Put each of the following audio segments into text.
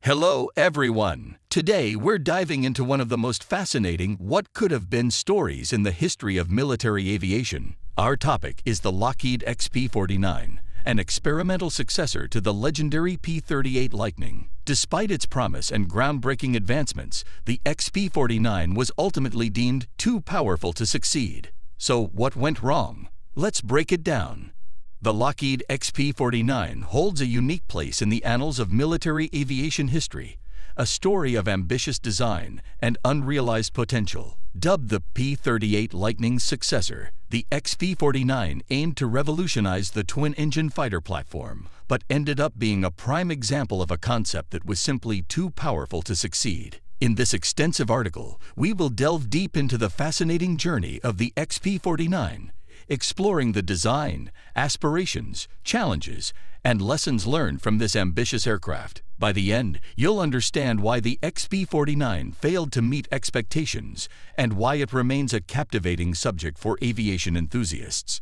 Hello, everyone. Today, we're diving into one of the most fascinating what could have been stories in the history of military aviation. Our topic is the Lockheed XP-49, an experimental successor to the legendary P-38 Lightning. Despite its promise and groundbreaking advancements, the XP-49 was ultimately deemed too powerful to succeed. So, what went wrong? Let's break it down. The Lockheed XP-49 holds a unique place in the annals of military aviation history, a story of ambitious design and unrealized potential. Dubbed the P-38 Lightning's successor, the XP-49 aimed to revolutionize the twin-engine fighter platform, but ended up being a prime example of a concept that was simply too powerful to succeed. In this extensive article, we will delve deep into the fascinating journey of the XP-49, exploring the design, aspirations, challenges, and lessons learned from this ambitious aircraft. By the end, you'll understand why the XP-49 failed to meet expectations and why it remains a captivating subject for aviation enthusiasts.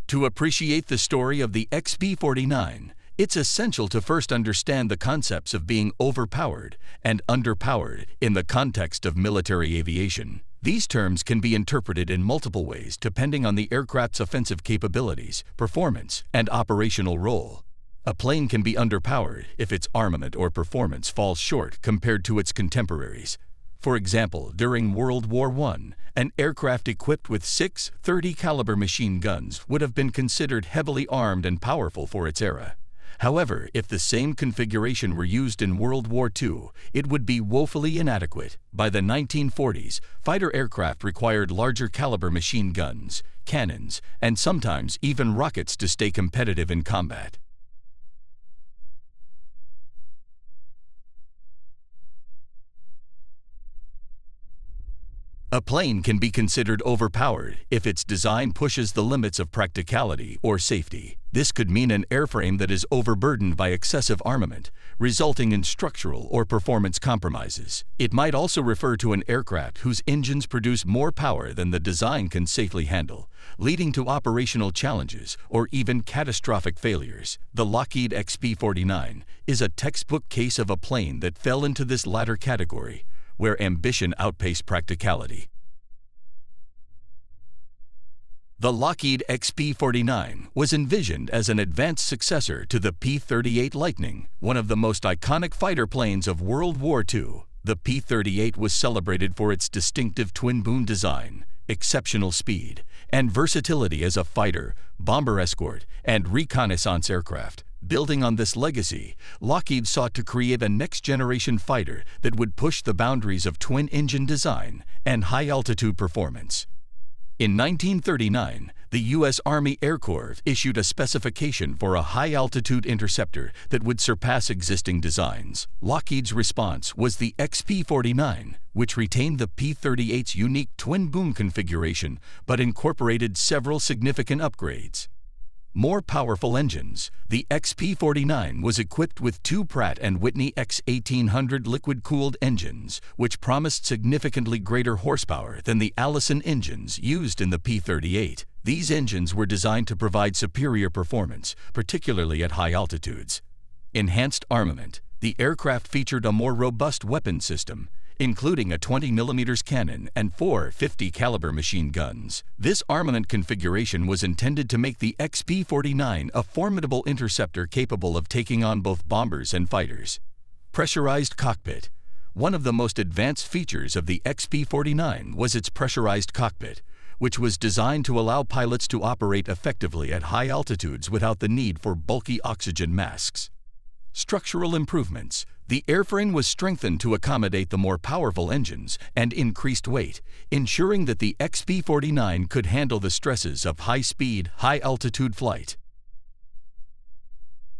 To appreciate the story of the XP-49, it's essential to first understand the concepts of being overpowered and underpowered in the context of military aviation. These terms can be interpreted in multiple ways depending on the aircraft's offensive capabilities, performance, and operational role. A plane can be underpowered if its armament or performance falls short compared to its contemporaries. For example, during World War I, an aircraft equipped with 6 .30 caliber machine guns would have been considered heavily armed and powerful for its era. However, if the same configuration were used in World War II, it would be woefully inadequate. By the 1940s, fighter aircraft required larger caliber machine guns, cannons, and sometimes even rockets to stay competitive in combat. A plane can be considered overpowered if its design pushes the limits of practicality or safety. This could mean an airframe that is overburdened by excessive armament, resulting in structural or performance compromises. It might also refer to an aircraft whose engines produce more power than the design can safely handle, leading to operational challenges or even catastrophic failures. The Lockheed XP-49 is a textbook case of a plane that fell into this latter category, where ambition outpaced practicality. The Lockheed XP-49 was envisioned as an advanced successor to the P-38 Lightning, one of the most iconic fighter planes of World War II. The P-38 was celebrated for its distinctive twin-boom design, exceptional speed, and versatility as a fighter, bomber escort, and reconnaissance aircraft. Building on this legacy, Lockheed sought to create a next-generation fighter that would push the boundaries of twin-engine design and high-altitude performance. In 1939, the U.S. Army Air Corps issued a specification for a high-altitude interceptor that would surpass existing designs. Lockheed's response was the XP-49, which retained the P-38's unique twin-boom configuration but incorporated several significant upgrades. More powerful engines, the XP-49 was equipped with 2 Pratt & Whitney X1800 liquid-cooled engines, which promised significantly greater horsepower than the Allison engines used in the P-38. These engines were designed to provide superior performance, particularly at high altitudes. Enhanced armament. The aircraft featured a more robust weapon system, including a 20mm cannon and 4 .50 caliber machine guns. This armament configuration was intended to make the XP-49 a formidable interceptor capable of taking on both bombers and fighters. Pressurized cockpit. One of the most advanced features of the XP-49 was its pressurized cockpit, which was designed to allow pilots to operate effectively at high altitudes without the need for bulky oxygen masks. Structural improvements. The airframe was strengthened to accommodate the more powerful engines and increased weight, ensuring that the XP-49 could handle the stresses of high-speed, high-altitude flight.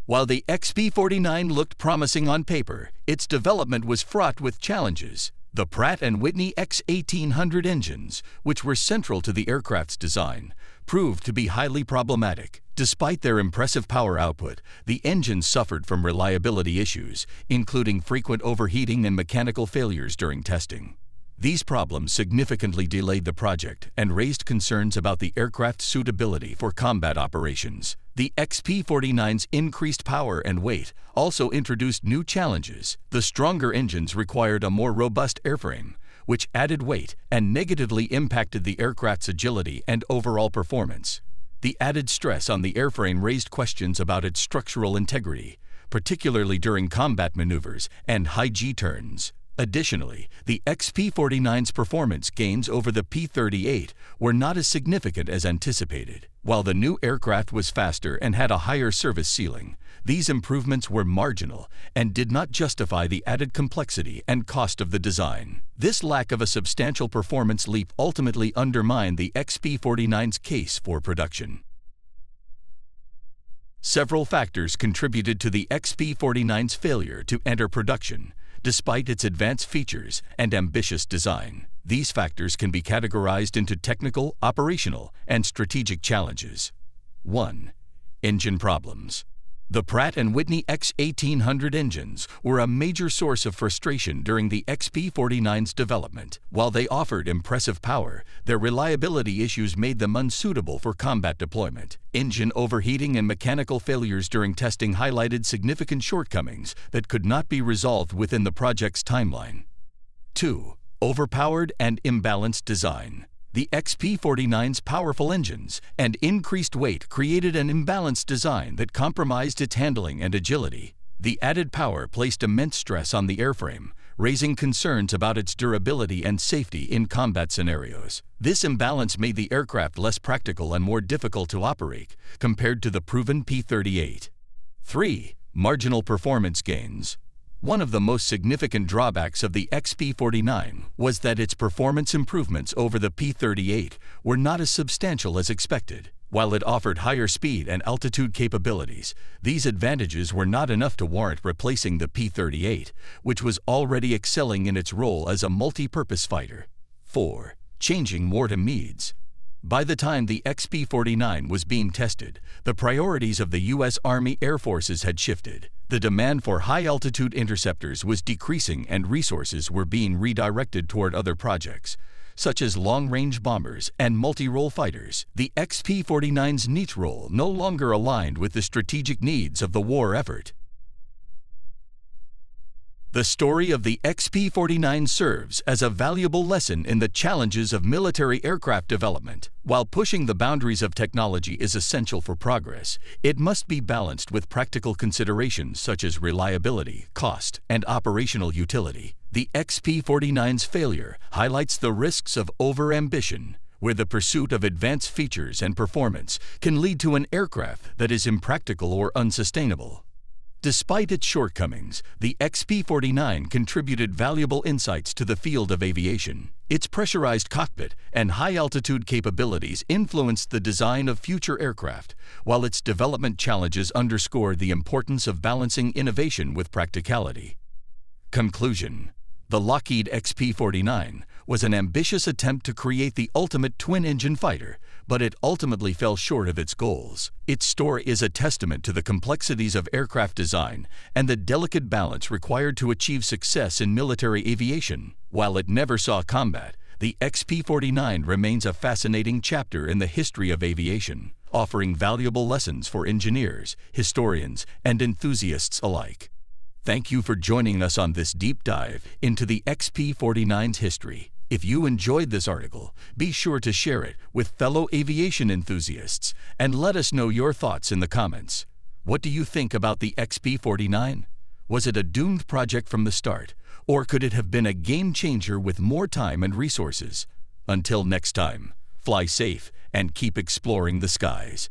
While the XP-49 looked promising on paper, its development was fraught with challenges. The Pratt & Whitney X1800 engines, which were central to the aircraft's design, proved to be highly problematic. Despite their impressive power output, the engines suffered from reliability issues, including frequent overheating and mechanical failures during testing. These problems significantly delayed the project and raised concerns about the aircraft's suitability for combat operations. The XP-49's increased power and weight also introduced new challenges. The stronger engines required a more robust airframe, which added weight and negatively impacted the aircraft's agility and overall performance. The added stress on the airframe raised questions about its structural integrity, particularly during combat maneuvers and high G-turns. Additionally, the XP-49's performance gains over the P-38 were not as significant as anticipated. While the new aircraft was faster and had a higher service ceiling, these improvements were marginal and did not justify the added complexity and cost of the design. This lack of a substantial performance leap ultimately undermined the XP-49's case for production. Several factors contributed to the XP-49's failure to enter production, despite its advanced features and ambitious design. These factors can be categorized into technical, operational, and strategic challenges. 1. Engine problems. The Pratt & Whitney X1800 engines were a major source of frustration during the XP-49's development. While they offered impressive power, their reliability issues made them unsuitable for combat deployment. Engine overheating and mechanical failures during testing highlighted significant shortcomings that could not be resolved within the project's timeline. 2. Overpowered and imbalanced design. The XP-49's powerful engines and increased weight created an imbalanced design that compromised its handling and agility. The added power placed immense stress on the airframe, raising concerns about its durability and safety in combat scenarios. This imbalance made the aircraft less practical and more difficult to operate compared to the proven P-38. 3. Marginal performance gains. One of the most significant drawbacks of the XP-49 was that its performance improvements over the P-38 were not as substantial as expected. While it offered higher speed and altitude capabilities, these advantages were not enough to warrant replacing the P-38, which was already excelling in its role as a multi-purpose fighter. 4. Changing wartime needs. By the time the XP-49 was being tested, the priorities of the U.S. Army Air Forces had shifted. The demand for high-altitude interceptors was decreasing and resources were being redirected toward other projects, such as long-range bombers and multi-role fighters. The XP-49's niche role no longer aligned with the strategic needs of the war effort. The story of the XP-49 serves as a valuable lesson in the challenges of military aircraft development. While pushing the boundaries of technology is essential for progress, it must be balanced with practical considerations such as reliability, cost, and operational utility. The XP-49's failure highlights the risks of over-ambition, where the pursuit of advanced features and performance can lead to an aircraft that is impractical or unsustainable. Despite its shortcomings, the XP-49 contributed valuable insights to the field of aviation. Its pressurized cockpit and high-altitude capabilities influenced the design of future aircraft, while its development challenges underscored the importance of balancing innovation with practicality. Conclusion. The Lockheed XP-49 was an ambitious attempt to create the ultimate twin-engine fighter, but it ultimately fell short of its goals. Its story is a testament to the complexities of aircraft design and the delicate balance required to achieve success in military aviation. While it never saw combat, the XP-49 remains a fascinating chapter in the history of aviation, offering valuable lessons for engineers, historians, and enthusiasts alike. Thank you for joining us on this deep dive into the XP-49's history. If you enjoyed this article, be sure to share it with fellow aviation enthusiasts and let us know your thoughts in the comments. What do you think about the XP-49? Was it a doomed project from the start, or could it have been a game changer with more time and resources? Until next time, fly safe and keep exploring the skies.